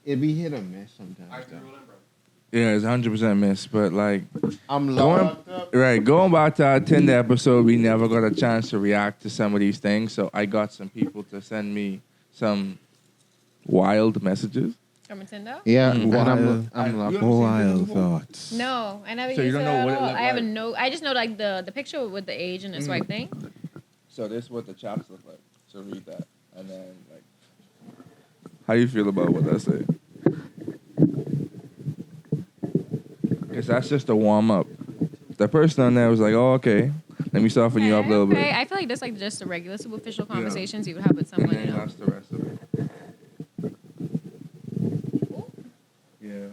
it be hit or miss sometimes. Yeah, it's 100% miss. But like, I'm locked up. going back to our Tinder episode, we never got a chance to react to some of these things. So I got some people to send me some wild messages. From Nintendo? Yeah, Wild. I'm locked up. Wild thoughts. No, I never So you used don't it know at what it all. look I have like? I just know like the picture with the age and the swipe thing. So this is what the chops look like. So read that, and then like, how you feel about what I say? Because that's just a warm up. The person on there was like, "Oh, okay, let me soften you up a little bit." I feel like that's like just the regular superficial conversations you would have with someone. And then that's the rest of it. Yeah.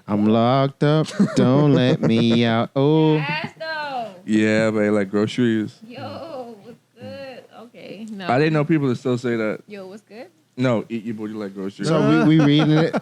I'm locked up. Don't let me out. Oh, Yes, though. Yeah, but like groceries. Yo, what's good? Okay, no. I didn't know people would still say that. Yo, what's good? No, eat your booty like groceries. so we reading it.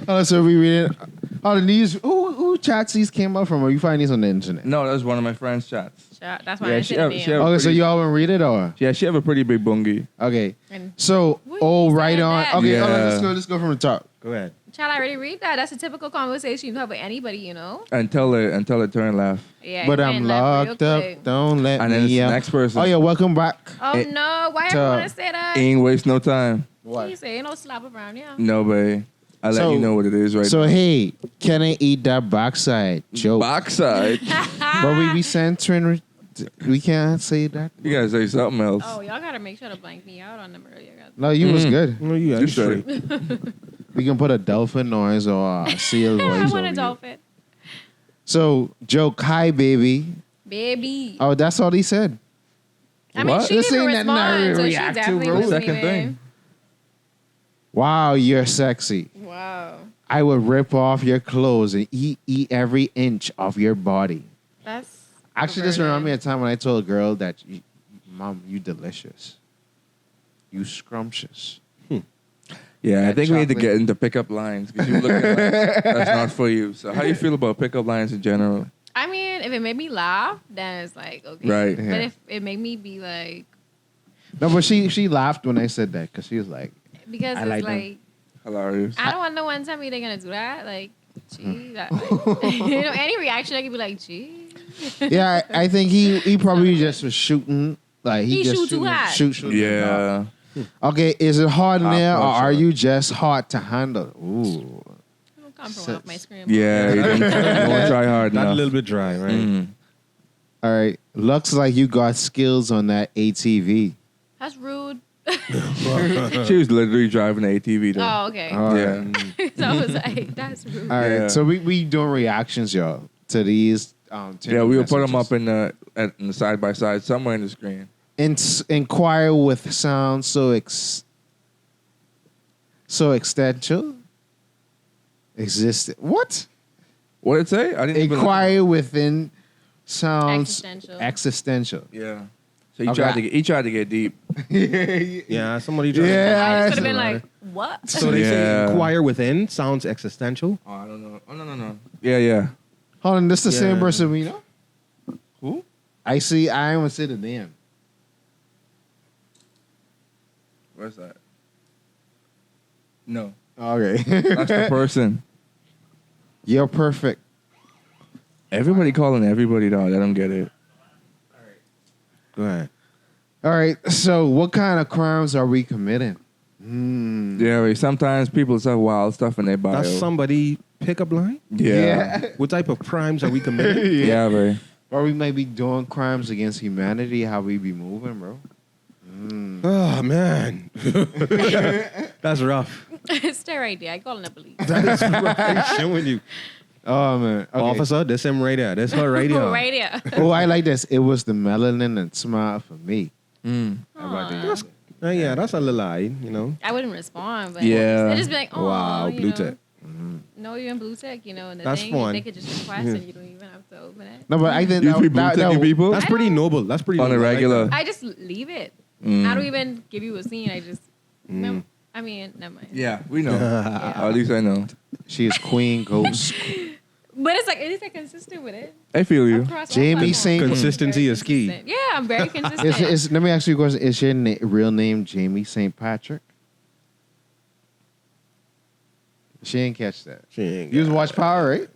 Oh, so we reading it. Oh, the news. Who chats these came up from? Or you find these on the internet? No, that was one of my friend's chats. That's why Yeah, I she said have- the she name. have- Okay, so y'all want to read it or? Yeah, she have a pretty big bungie. Okay. And So, What oh, you right said on. that? Okay, hold on, Yeah. let's go from the top. Go ahead. child, I already read that. That's a typical conversation you have with anybody, you know? Until it turned left. Yeah. But it I'm went left locked real up. quick. Don't let And then it's me the out. next person. Oh yeah, welcome back. Oh It- no! Why to- everyone say that? Ain't waste no time. You say ain't no slap around, yeah. No, babe. I let So- you know what it is right So now. hey, can I eat that backside joke? Backside. But we be censoring. We can't say that. You gotta say something else. Oh, y'all gotta make sure to blank me out on them earlier, guys. No, you was Mm. good. No, you You straight. We can put a dolphin noise or a seal voice. I over want a you. dolphin, So joke, hi baby. baby. Oh, that's all he said. I mean, What? she This didn't ain't nothing I respond, so she react to, definitely bro. was Second anyway. thing. Wow, you're sexy. Wow, I would rip off your clothes and eat every inch of your body. that's Actually, this reminded me of a time when I told a girl that, Mom, you delicious. You scrumptious. Yeah, I That think we need to chocolate. get into pickup lines because you look like that's not for you. So how you feel about pickup lines in general? I mean, if it made me laugh, then it's like okay. Right. But Yeah. if it made me be like, No, but she laughed when I said that because she was like, because I it's like like, them. Hilarious. I don't want no one tell me they're gonna do that. Like, gee, that, like, you know, any reaction I could be like, gee. yeah, I think he probably just was shooting. Like He just shoot too shooting- hot. Shoot. Yeah. Okay, is it hard in Hot there or blood are shot. you just hot to handle? Ooh. Don't come from off my screen. Yeah. You don't try hard Not enough. a little bit dry, right? Mm. All right. Looks like you got skills on that ATV. That's rude. She was literally driving the ATV though. Oh, okay. All Yeah. right. So I was like, that's rude. All right. Yeah. So we doing reactions, y'all, to these. Yeah, we will put them messages. up in the side by side somewhere in the screen. Inquire with sound so existential. What? What did it say? I didn't even. Inquire within sounds Existential. existential. Yeah. So he Okay. tried to get deep. Yeah, somebody tried. Yeah. I just that's could have been all like, what? So they say Yeah. inquire within sounds existential. Oh, I don't know. Oh no. Yeah. Hold on, this the same Yeah. person we know? Who? I haven't said the name. Where's that? No. Okay. That's the person. You're perfect. Everybody calling everybody dog. I don't get it. Go ahead. All right. So, what kind of crimes are we committing? Yeah, wait, sometimes people say wild stuff in their bio. That's somebody pickup line. Yeah. What type of crimes are we committing? Yeah, bro. Or we may be doing crimes against humanity. How we be moving, bro? Oh man, that's rough. Stay right there. I calling the police. That is rough. I'm showing you, Oh man. Okay. officer. This him right there. This her right there. Right here. Oh, I like this. It was the melanin and smile for me. Mm. How about Aw. that? Yeah, that's a little lie, you know. I wouldn't respond, but Yeah. they just be like, oh, Wow, you blue know, tech. No, you're in blue tech, you know, and the That's thing, fun. they could just request and you don't even have to open it. No, but I think You that, be blue people That's pretty noble. That's pretty on a noble. I like regular. that. I just leave it. Mm. I don't even give you a scene. I just, Mm. I mean, never mind. Yeah, we know. Yeah. At least I know. she is Queen Ghost. But it's like, it is like consistent with it. I feel you. Across all Jamie platforms. Saint- Consistency Very is key. consistent. Yeah, I'm very consistent. Let me ask you a question. Is your real name Jamie St. Patrick? She didn't catch that. She ain't You was got watch Power, right?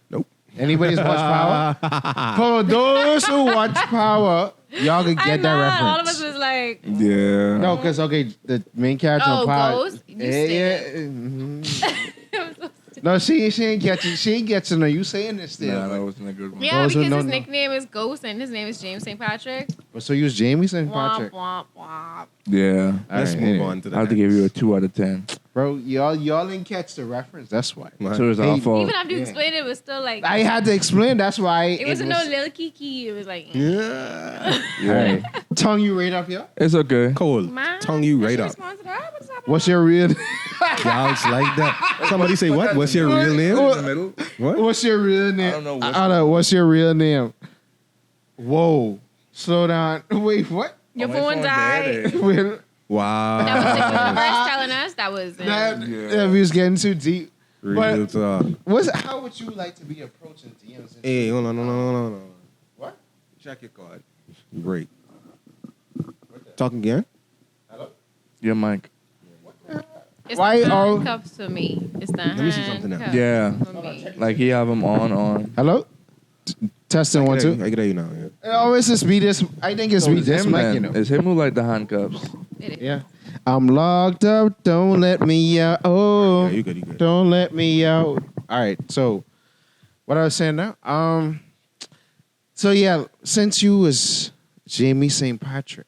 Nope. Anybody's watch Power? For those who watch Power, y'all can get that reference. All of us was like, Yeah. No, because the main character on Power. Ghost? You said No, she ain't catching. She ain't catching her. You saying this still? Nah, that wasn't a good one. yeah, Those who because don't his know. nickname is Ghost and his name is James St. Patrick. So you was Jamie St. Womp, Patrick, womp, womp. Yeah. Let's All right, move anyway. on to the I have to next. give you a 2 out of 10. bro. Y'all didn't catch the reference. That's why. So it's our Hey, fault. Even after you Yeah. explained it, it was still like, I had to explain. That's why it wasn't no little kiki. It was like, Yeah. All right. Tongue you right up here. It's okay. Cole, man, tongue you I right should up. respond to that. What's happening? What's your real? Y'all's like that. Somebody say what? What's your real name? What? In the middle. What? What's your real name? I don't know what's- I don't know. What's your real name? Whoa. Slow down. Wait. What? Your Oh, my phone phone died. dead. Wait. That was Wow. the first telling us that was. That Yeah. we was getting too deep. Real talk. How would you like to be approaching DMs? Hey, hold on. What? Check your card. Great. Talk again? Hello? Your mic. It's Why the are- handcuffs for me. It's the me see something else. handcuffs Yeah. for me. Like he have them on. Hello? Testing one, two. I can hear you now. Yeah. It always just be this. I think it's be this him, mic, man. you know. It's him who like the handcuffs. It is. Yeah. I'm locked up. Don't let me out. Oh, Yeah, you good. don't let me out. All right. So, what I was saying now. So yeah, since you was Jamie St. Patrick,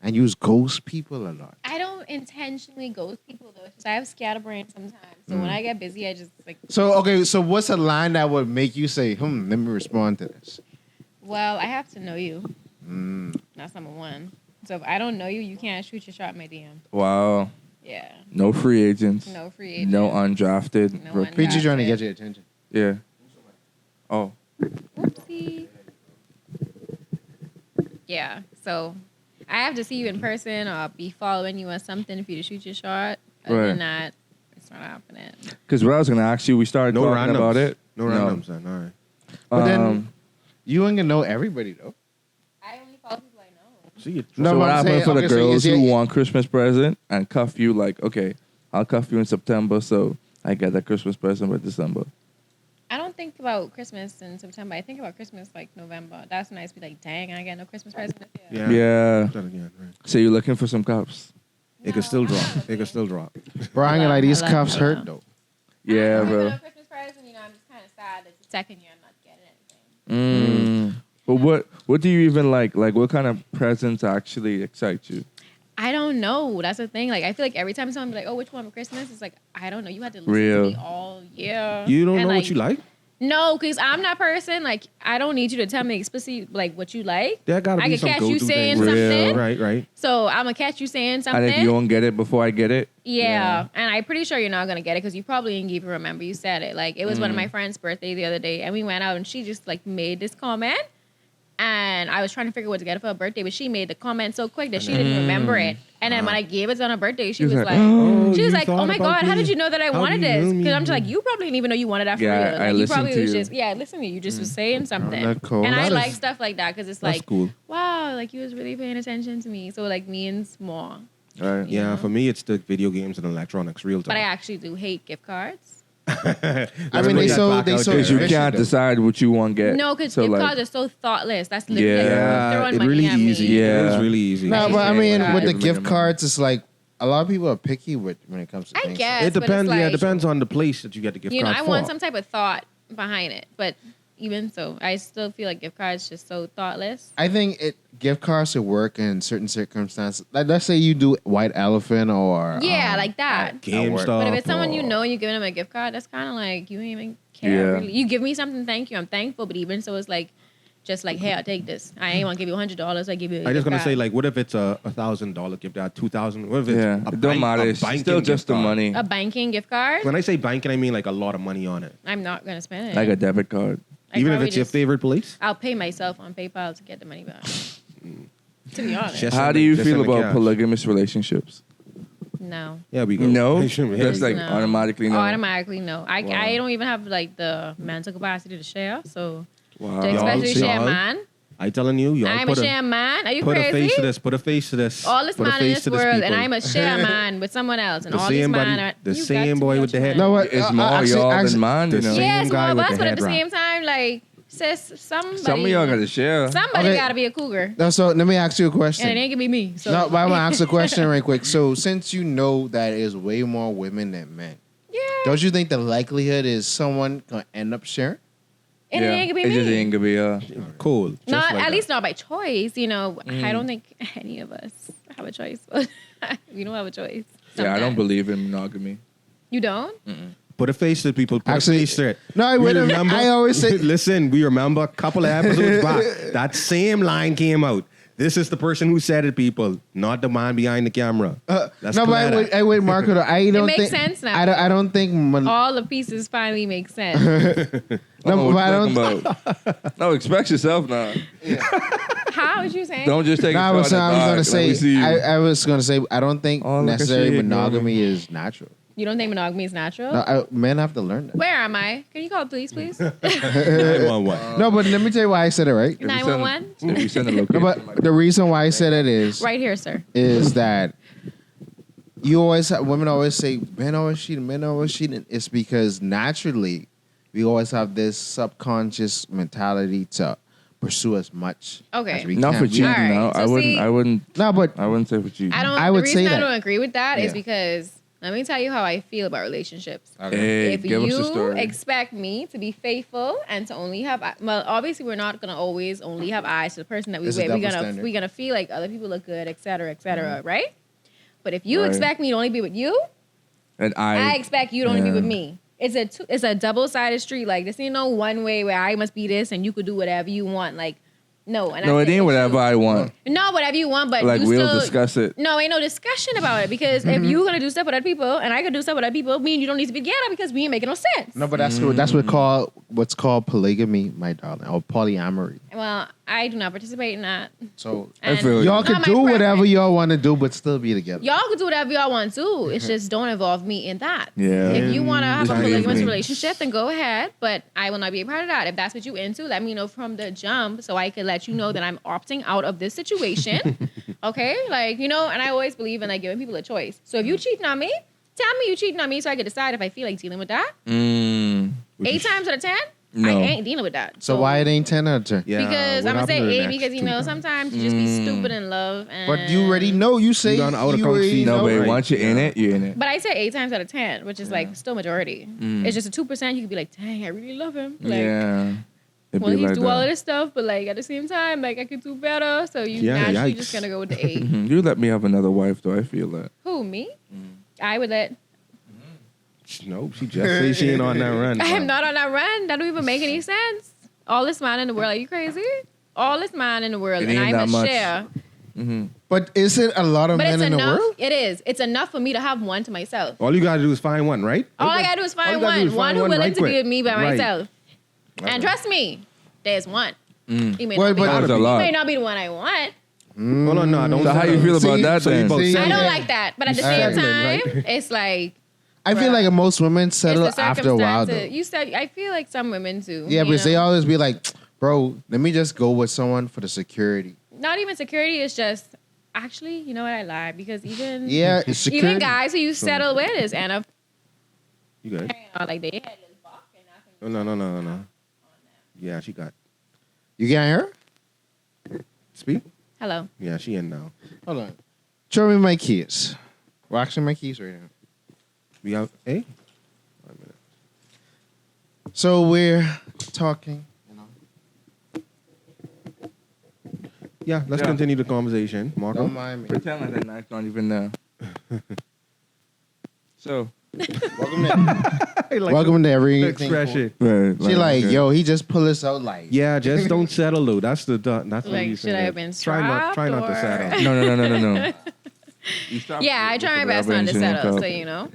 and you was ghost people a lot. I don't intentionally ghost people though. It's just I have scatterbrain sometimes. So when I get busy, I just like. So okay. So what's a line that would make you say, let me respond to this? Well, I have to know you. That's number one. So if I don't know you, you can't shoot your shot in my DM. Wow. Yeah. No free agents. No free agent. No undrafted. No rookie. Preacher trying to That's get it. your attention. Yeah. Oh. Oopsie. Yeah. So I have to see you in person or be following you or something for you to shoot your shot. Other Right. than that, it's not happening. Because what I was gonna ask you, we started No talking randoms. about it. No randoms, then. All right. But then you ain't gonna know everybody though. I only follow people I know. See you. No, so but what I'm happens saying- for the okay, so girls is it- who want Christmas present and cuff you like, okay, I'll cuff you in September, so I get that Christmas present by December. I don't think about Christmas in September. I think about Christmas like November. That's when I used to be like, dang, I got no Christmas present this year. Yeah. Yeah. That again, right. So you're looking for some cuffs? It can still drop. It can still drop. Bro, I ain't gonna lie, these I love cuffs it. hurt though. Yeah, I bro. got no Christmas present, you know, I'm just kind of sad that the second year I'm not getting anything. But what do you even like? Like, what kind of presents actually excite you? I don't know. That's the thing. Like, I feel like every time someone be like, "Oh, which one for Christmas?" It's like, I don't know. You had to listen Real. to me all year. You don't And, know like, what you like? No, because I'm that person. Like, I don't need you to tell me explicitly like what you like. There gotta I be can some catch you go-to saying things. something. Right. So I'm gonna catch you saying something. And if you don't get it before I get it, Yeah, and I'm pretty sure you're not gonna get it because you probably didn't even remember you said it. Like it was one of my friend's birthday the other day, and we went out and she just like made this comment, and I was trying to figure what to get her for her birthday, but she made the comment so quick that she didn't remember it. And then when I gave it on her birthday, she was like, Oh, she was you like, thought "Oh my about god, how me? did you know that I How wanted do you this?" know me? Because I'm just like, you probably didn't even know you wanted that for Yeah, real. I Like, you listened probably to was you. just listen to you just was saying something. that's cool. And I That like is- stuff like that because it's That's like, cool. wow, like you was really paying attention to me. So it like means more. right? You Yeah, know? for me, it's the video games and electronics. Real But I time. actually do hate gift cards. I mean, they so Because you efficient, can't though. decide what you want to get. No, because So, gift like, cards are so thoughtless. That's literally like Yeah, throwing it money really at me. easy. Yeah. It was really easy. No, but I mean, Yeah. with the Give gift me the cards, it's like a lot of people are picky with when it comes to I things. guess. It but it's depends. Yeah, it like, depends on the place that you get the gift You know, card I for. want some type of thought behind it. But even so, I still feel like gift cards just so thoughtless. I think gift cards should work in certain circumstances. Like, let's say you do White Elephant or Yeah, like that. GameStop. But if it's someone you or- know and you're giving them a gift card, that's kind of like you don't even care. Yeah. Really. You give me something, thank you, I'm thankful. But even so, it's like, just like, hey, I'll take this. I ain't want to give you $100. I give you. I just gonna say, card. like, what if it's a $1,000 gift card, $2,000? What if it's Yeah, a it don't bank- matter. a It's banking still just gift the card? money, a banking gift card. When I say banking, I mean like a lot of money on it. I'm not gonna spend it. like a debit card. I'd Even if probably it's your just- favorite place. I'll pay myself on PayPal to get the money back. To be honest, Just How send do it- you just feel send the about cash. polygamous relationships? no. Yeah, we go. No, Sure, yeah. just like No. automatically no. Automatically, no. I Wow. don't even have like the mental capacity to share. So Wow. to Y'all especially see- share y'all- man. I telling you, y'all I'm put a share man. Are you put a crazy? face to this. Put a face to this. All this Put a man in face this to this, world, and people. I'm a share man with someone else, and The all these same man buddy- are the you same got boy too with the much head. man. No, what? It's more actually, y'all actually- than mine, you the know. same Yes, guy more of with us, the but at head the wrap. same time, like sis, somebody, Some of y'all got to share. somebody Okay. got to be a cougar, No, so let me ask you a and it question. ain't gonna be me. So No, but I'm gonna ask a question right quick. So since you know that is way more women than men, yeah, don't you think the likelihood is someone gonna end up sharing? and it ain't gonna be It just me. ain't gonna be Cool. Just Not like at that. least not by choice. You know, I don't think any of us have a choice. We don't have a choice. Yeah, I don't sometimes. believe in monogamy. You don't? Put a face to people. Put Actually- a face to it. No, I We wouldn't. remember. I always say- Listen, we remember a couple of episodes back. That same line came out. This is the person who said it, people, not the man behind the camera. Let's no, but clear that. I would, Marco. Though, I don't makes think sense now. I don't think. All the pieces finally make sense. No, what but I you don't. talking about? No, expect yourself now. How would you saying? Don't just take No, a I was, shot at I was dark. gonna Let me say. see you. I was gonna say. I don't think Oh, look at necessarily you, monogamy is natural. You don't think monogamy is natural? No, men have to learn that. Where am I? Can you call the police, please? 911. No, but let me tell you why I said it. Right. If you send- 911? If you send a No, location, but the reason why I said it is Right here, sir. is that you always women always say men always cheating. It's because naturally we always have this subconscious mentality to pursue as much Okay. as we not can. for We- cheating. All right, No, so I wouldn't. see- I wouldn't. No, but I wouldn't say for cheating. I don't. I would the say reason I that. don't agree with that is Yeah. because let me tell you how I feel about relationships. Hey, If give us a you story. expect me to be faithful and to only have, well, obviously we're not gonna always only have eyes to the person that we It's a with. double standard. We're gonna feel like other people look good, et cetera, right? But if you Right. expect me to only be with you, and I expect you to only be Yeah. with me. It's a double-sided street. Like this ain't no one way where I must be this and you could do whatever you want. Like no, and No, I it think ain't it's whatever you. I want. No, whatever you want, but Like you we'll still, discuss it. No, ain't no discussion about it because if you're gonna do stuff with other people and I could do stuff with other people, me and you don't need to be together because we ain't making no sense. no, but that's what's called polygamy, my darling, or polyamory. Well, I do not participate in that. So I feel y'all Not can my do whatever preference. y'all want to do, but still be together. Y'all can do whatever y'all want to. It's just don't involve me in that. Yeah. If you want to have a Time polygamous me. relationship, then go ahead. But I will not be a part of that. If that's what you into, let me know from the jump so I can let you know that I'm opting out of this situation. Okay? Like, and I always believe in like giving people a choice. So if you cheating on me, tell me you cheating on me so I can decide if I feel like dealing with that. Mm, 8 times out of 10, No. I ain't dealing with that. So why it ain't 10 out of 10? Yeah, Because what I'm gonna say happened to the 8 next because two times? sometimes you just be stupid in love. And But you already know. You say You done out of you already conceit. no, know. but right. once you're in Yeah. it, you're in it. But I say 8 times out of 10, which is like still majority. Mm. It's just a 2%. You could be like, dang, I really love him. Like, Yeah. It'd well, be he's like do all of that. this stuff, but like at the same time, like I could do better. So you Yeah, naturally yikes. just gonna go with the 8. Mhm. You let me have another wife, though. I feel that. Who, me? I would let. No, she just say she ain't on that run. I am not on that run. That don't even make any sense. All this man in the world. Are you crazy? All this man in the world, It and ain't I'm a that much. share. Mm-hmm. But is it a lot of But men it's in the enough. world? It is. It's enough for me to have one to myself. All you gotta do is find one, right? All I gotta do is All find you gotta do one. is One find who one willing right to be quick. with me by Right. myself. And trust me, there's one. He may, Well, not, be, but- That was a he lot. may not be the one I want. Hold on, no, don't. So how you feel about that so you then? both I settling. don't like that. But at the You same settling, time, right? it's like I feel like most women settle it's the after a while, though. circumstances. You said I feel like some women do. Yeah, you because they know? always be like, bro, let me just go with someone for the security. Not even security. It's just actually, you know what? I lied because even Yeah, it's security. even guys who you settle with is and You good? like they had this box and nothing. No. Yeah, she got. You can't hear? Speak. Hello. Yeah, she in now. Hold on. Show me my keys. Well, actually, my keys right now. We out. Hey. So we're talking. Yeah, let's Yeah. continue the conversation, Marco. Don't mind me. Pretend like that knife's not even there. So, Welcome to, I like welcome to the everything. expression. She like, okay. yo, he just pull us out like. Yeah, just don't settle though. That's the. That's what Like, you should I have been Try not to strapped, settle. No. You stop Yeah, I with try the my best rubber not to and shit settle. and So you know.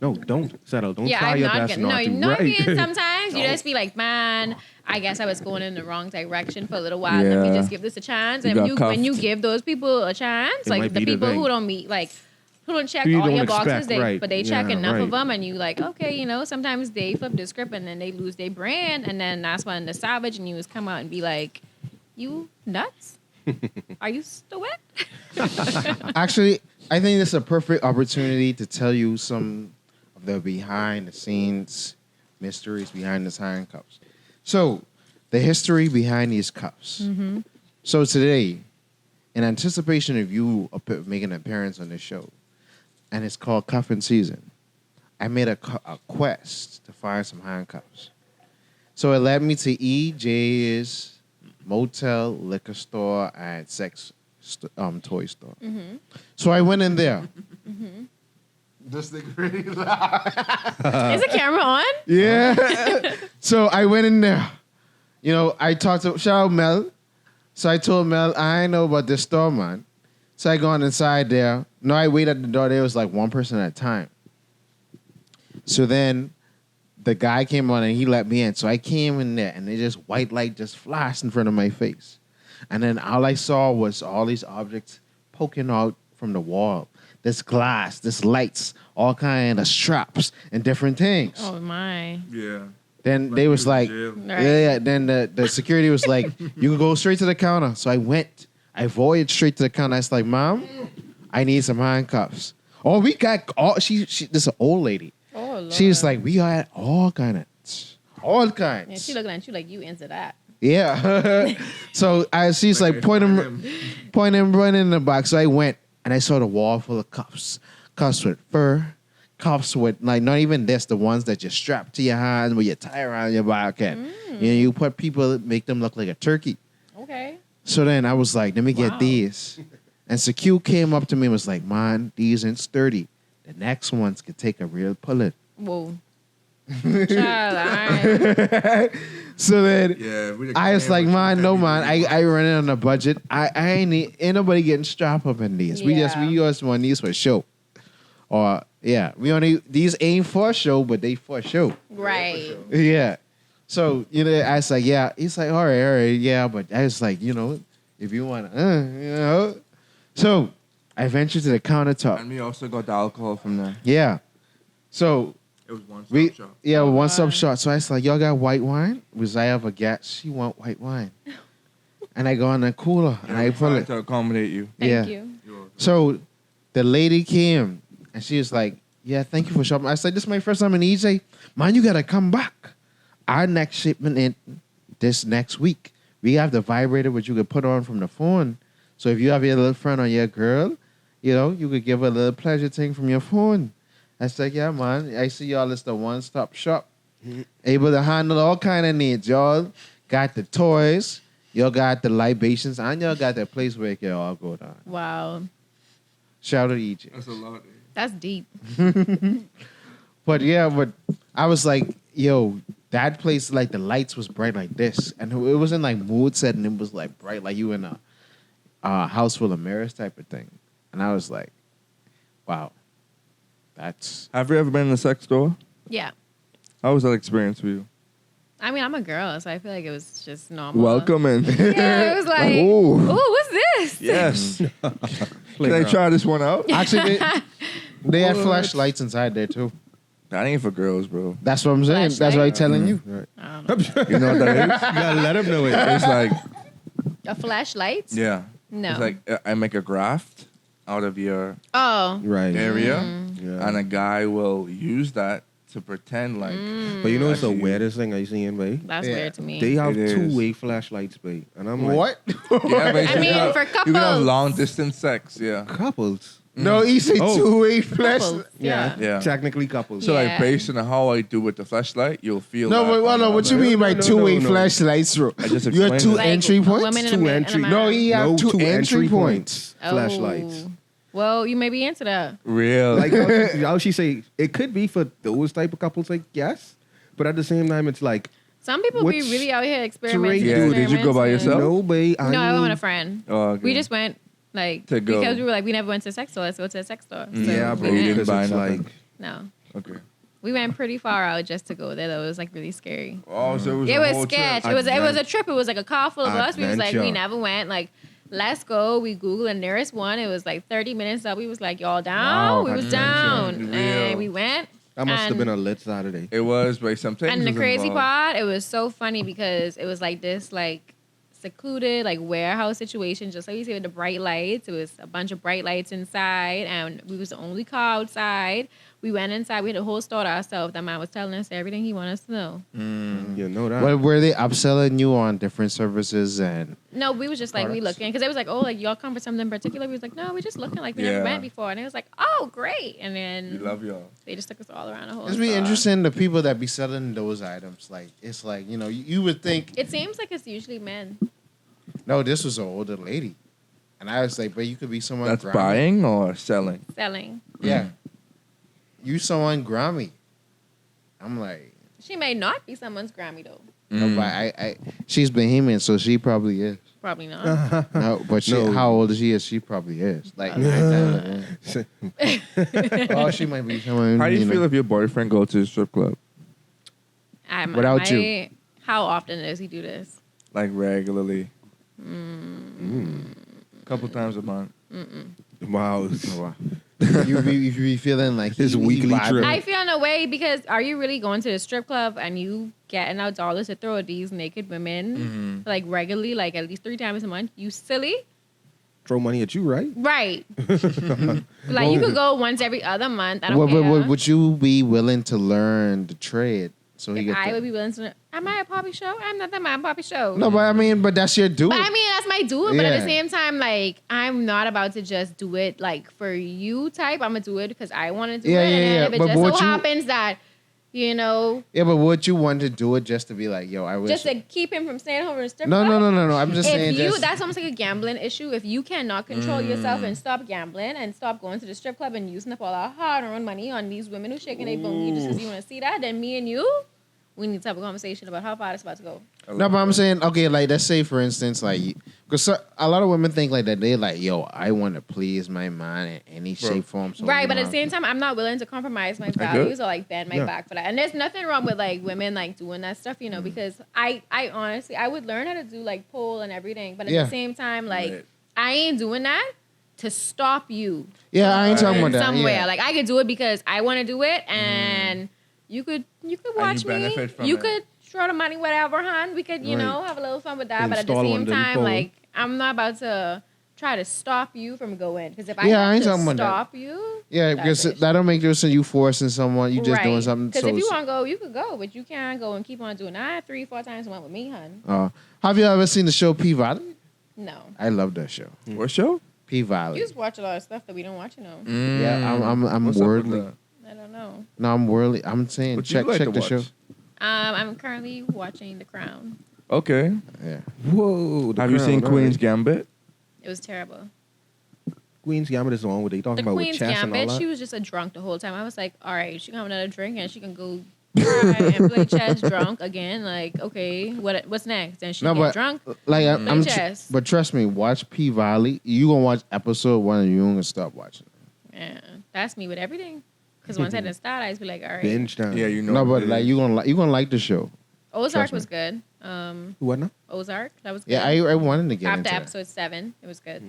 No, don't settle. Don't Yeah, try I'm your not best gonna. not No, to. you know what I right. mean? Sometimes you just be like, man, I guess I was going in the wrong direction for a little while. Let me Yeah. just give this a chance. You And got when you cuffed. give those people a chance, It like might the be the people thing. who don't meet, like who don't check Who you all don't your expect, boxes, right. but they check Yeah, enough right. of them, and you like, okay, sometimes they flip the script and then they lose their brand, and then that's when the savage and you come out and be like, You nuts? Are you stupid? Actually, I think this is a perfect opportunity to tell you some of the behind the scenes mysteries behind these handcuffs. So, the history behind these cuffs. So today, in anticipation of you making an appearance on this show, and it's called Cuffing Season, I made a quest to find some handcuffs. So it led me to EJ's motel, liquor store, and sex toy store. So I went in there. This thing really loud. Is the camera on? Yeah. So I went in there. You know, I talked to shout out Mel. So I told Mel, I ain't know about this store, man. So I gone inside there. No, I waited at the door. There was like one person at a time. So then the guy came on and he let me in. So I came in there and they just white light just flashed in front of my face. And then all I saw was all these objects poking out from the wall. This glass, this lights, all kind of straps and different things. Oh my. Yeah. Then they was like, Right. yeah. Then the security was like, you can go straight to the counter. So I went. I voyaged straight to the counter. I was like, Mom, I need some handcuffs. Oh, we got all. She this is an old lady. Oh Lord. She's like, we got all kinds. Yeah, she looking at you like you into that. Yeah. So she's like, point him right in the box. So I went and I saw the wall full of cuffs. Cuffs with fur. Cuffs with, like, not even this, the ones that you strap to your hands where you tie around your back. And you put people, make them look like a turkey. Okay. So then I was like, let me get these. And Secure came up to me and was like, man, these ain't sturdy. The next ones could take a real pulling. Whoa. Child, all right. So then Yeah, I was like, man, no, man. I run it on a budget. I ain't nobody getting strapped up in these. We just want these for show. Or these ain't for show, but they for show. Right. Yeah. So, I was like, yeah. He's like, all right, yeah. But I was like, if you want to, So I ventured to the countertop. And we also got the alcohol from there. Yeah. So It was one-stop shop. yeah, one-stop shop. So I was like, y'all got white wine? Because I have a gas. She want white wine. And I go in the cooler and I pull it. To accommodate you. Thank you. So the lady came and she was like, yeah, thank you for shopping. I said, this is my first time in EJ. Man, you got to come back. Our next shipment in this next week. We have the vibrator which you could put on from the phone. So if you have your little friend or your girl, you could give her a little pleasure thing from your phone. I was like, yeah, man. I see y'all as the one-stop shop. Able to handle all kind of needs. Y'all got the toys. Y'all got the libations. And y'all got the place where it can all go down. Wow. Shout out to EJ. That's a lot. That's deep. But I was like, yo, that place, like the lights was bright like this. And it wasn't like mood setting. It was like bright, like you in a house full of mirrors type of thing. And I was like, wow, that's... Have you ever been in a sex store? Yeah. How was that experience for you? I mean, I'm a girl, so I feel like it was just normal. Welcome in. Yeah, it was like, Ooh. ooh, what's this? Yes. Can I try this one out? Actually, they had flashlights inside there too. That ain't for girls, bro. That's what I'm saying. That's what I'm telling you. Right. I don't know. You know what that is? You gotta let him know it. It's like, A flashlight? yeah. No. It's like I make a graft out of your Oh. Right. area, Yeah. and a guy will use that to pretend like. Mm. But you know what's the Actually- weirdest thing I seen, babe? That's Yeah. weird to me. They have It is. two-way flashlights, babe. And I'm like, What? Yeah, but I mean, for you can have couples. long distance sex. Yeah. couples? No, he said Oh. two-way flash. Couples. Yeah. Yeah. Technically couples. So Yeah. like based on how I do with the flashlight, you'll feel. No, that but on what the you other. mean by No, no, two-way no. flashlights, bro? I just You have two explained it. Like, entry a points? woman and a Two man- and a entry- man. No, he have No two two entry points. Oh. Flashlights. Well, you may be into that. Real. Like how she say, it could be for those type of couples, like yes, but at the same time, it's like Some people be Which really out here experimenting. straight Yeah, did you go by experiments, yourself? no, babe. and- No, I went with a friend. Oh, okay. We just went like To go. because we were like we never went to a sex store. Let's go to a sex store. So Yeah, we bro. you went. didn't buy Because it's nothing. like No, Okay. we went pretty far out just to go there. Though it was like really scary. Oh, so it was It a was whole sketch. trip. It was a trip. It was like a car full of us. We was like, we Adventure. never went. Like, let's go. We Googled the nearest one. It was like 30 minutes up. We was like, y'all down? Wow, we was adventure. down. Real. And we went. that must have And- been a lit Saturday. It was, but something. And the crazy part, it was so funny because it was like this like secluded, like warehouse situation, just like you see with the bright lights. It was a bunch of bright lights inside, and we was the only car outside. We went inside. We had a whole store to ourselves. That man was telling us everything he wanted us to know. You know that. What were they upselling you on different services and? No, we was just like, we Products. looking. Because it was like, oh, like, y'all come for something in particular? We was like, no, we just looking like we never Yeah. went before. And it was like, oh, great. And We then love y'all. they just took us all around the whole It's be store. interesting the people that be selling those items. Like it's like you would think It seems like it's usually men. no, this was an older lady, and I was like, but you could be someone. That's Grammy. buying or selling? Selling. Yeah, you someone Grammy. I'm like, She may not be someone's Grammy, though. no, but I she's Bahamian, so she probably is. Probably not. No, but she, No. how old is she? She probably is. Like, oh, she might be someone. How do you know. feel if your boyfriend go to a strip club Without you? How often does he do this? like regularly? Couple times a month. Wow. Oh, wow. you be feeling like His he weekly vibing. trip. I feel in a way because are you really going to the strip club and you getting out dollars to throw at these naked women like regularly, like at least 3 times a month? You silly? Throw money at you, right? Right. Like you could go once every other month. I don't care. Would you be willing to learn the trade? So he If get I the- would be willing to. Am I a poppy show? I'm not that man poppy show. No, but I mean, but that's your dude. But I mean, that's my dude. But at Yeah. the same time, like, I'm not about to just do it like for you type. I'm gonna do it because I want to do Yeah, it. yeah, And then yeah. if it But just so would you- happens that, you know, Yeah, but would you want to do it just to be like, yo, I wish. just to keep him from staying home in the strip no, club? no. I'm just saying. If you, Just, that's almost like a gambling issue. If you cannot control yourself and stop gambling and stop going to the strip club and using up all our hard-earned money on these women who shaking their booty just because you want to see that, then me and you, we need to have a conversation about how far it's about to go. no, but I'm saying, okay, like let's say for instance, like, because a lot of women think like that. They like, yo, I want to please my man in any shape, form. So Right, you but know, at the same time, I'm not willing to compromise my values or like bend my back for that. And there's nothing wrong with like women like doing that stuff, you know, because I honestly I would learn how to do like pole and everything, but at Yeah. the same time, like Right. I ain't doing that to stop you yeah, I ain't talking about that. somewhere. Yeah. Like I could do it because I want to do it, and you could watch me. benefit from You it. could throw the money, whatever, hon. We could, you Right. know, have a little fun with that. But at the Install one same of them time, phones. like I'm not about to try to stop you from going because if I Yeah, I have ain't to talking about that. stop you, Yeah, that's because it. that don't make no sense. You forcing someone, you just doing Right. something. Because So, if you want to go, you could go, but you can't go and keep on doing that 3-4 times a month with me, hun. have you ever seen the show P Valley? No. I love that show. What show? P Valley. You just watch a lot of stuff that we don't watch, you know. Yeah, I'm What's up with worldly. that? I don't know. No, I'm worldly. I'm saying What check you like check to the watch? show. I'm currently watching The Crown. Okay. Yeah. Whoa. Have you seen Queen's Gambit? It was terrible. Queen's Gambit is the one where they talking The about with Queen's chess and all Gambit, that? she was just a drunk the whole time. I was like, all right, she can have another drink and she can go try and play chess drunk again. Like, okay, what's next? And she No, get but drunk. like Play I'm, chess. but trust me, watch P Valley. You gonna watch episode 1 and you gonna stop watching. Yeah, that's me with everything. Because once I didn't start, I just be like, all right. Binge time. Yeah, you know. No, what but it like is. you gonna like the show. Ozark Trust me. was good. What now? Ozark, that was good. Yeah, I wanted to get After into that. episode 7, it was good.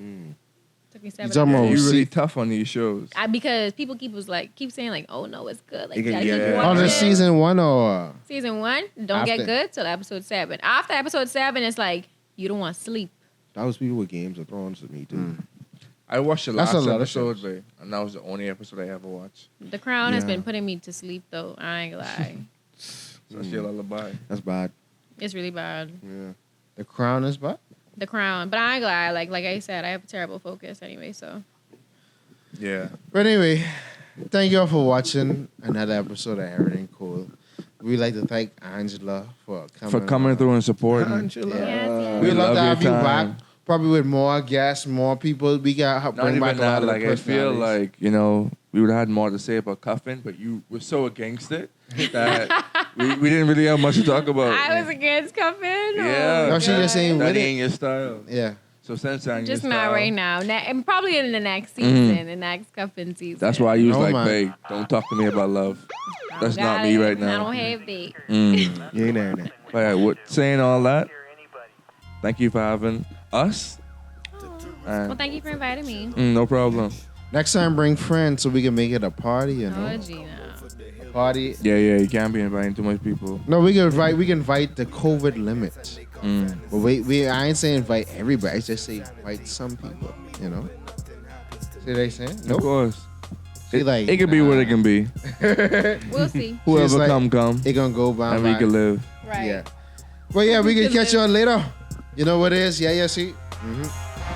Took me 7. talking about- You're see- really tough on these shows. Because people keep saying like, oh no, it's good. Like, You you can gotta get keep it. Oh, watching the it. season 1 or Season 1 don't get After. good till episode 7. After episode 7, it's like you don't want to sleep. That was people with Games of Thrones with me too. I watched the That's last a lot of episode, shows. babe, and that was the only episode I ever watched. The Crown has Yeah. been putting me to sleep though. I ain't gonna lie. So that's your lullaby. That's bad. It's really bad. Yeah. The Crown is what? The Crown, but I ain't gonna lie. Like I said, I have terrible focus anyway. So Yeah. But anyway, thank you all for watching another episode of Everything Cool. We'd like to thank Angela for coming through and supporting. Angela. Yes. We'd love to your have you time. back. Probably with more guests, more people. We got Not bring even back a lot that. of the Like I feel personalities. like we would have had more to say about cuffing, but you were so against it that we didn't really have much to talk about. I was against cuffing. Yeah. No, she just saying that with it. ain't your style. Yeah. So since then, Just your not style, right now. And probably in the next season, the next cuffing season. That's why you was No, like, man. babe, don't talk to me about love. I That's got not me it. right I now. don't have that. You ain't there now. But yeah, saying all that, thank you for having us. Well, thank you for inviting me. No problem. Next time, bring friends so we can make it a party. You know, Oh, Gina. party. Yeah, you can't be inviting too much people. No, we can invite. We can invite the COVID limit. Mm. But I ain't saying invite everybody. I just say invite some people. You know. See what they saying? Of course. See, like, It could be what it can be. We'll see. Whoever like, come. It gonna go by. And we can live. Right. Yeah. Well, yeah, we can can catch live. y'all later. You know what it is? Yeah, see. Mm-hmm.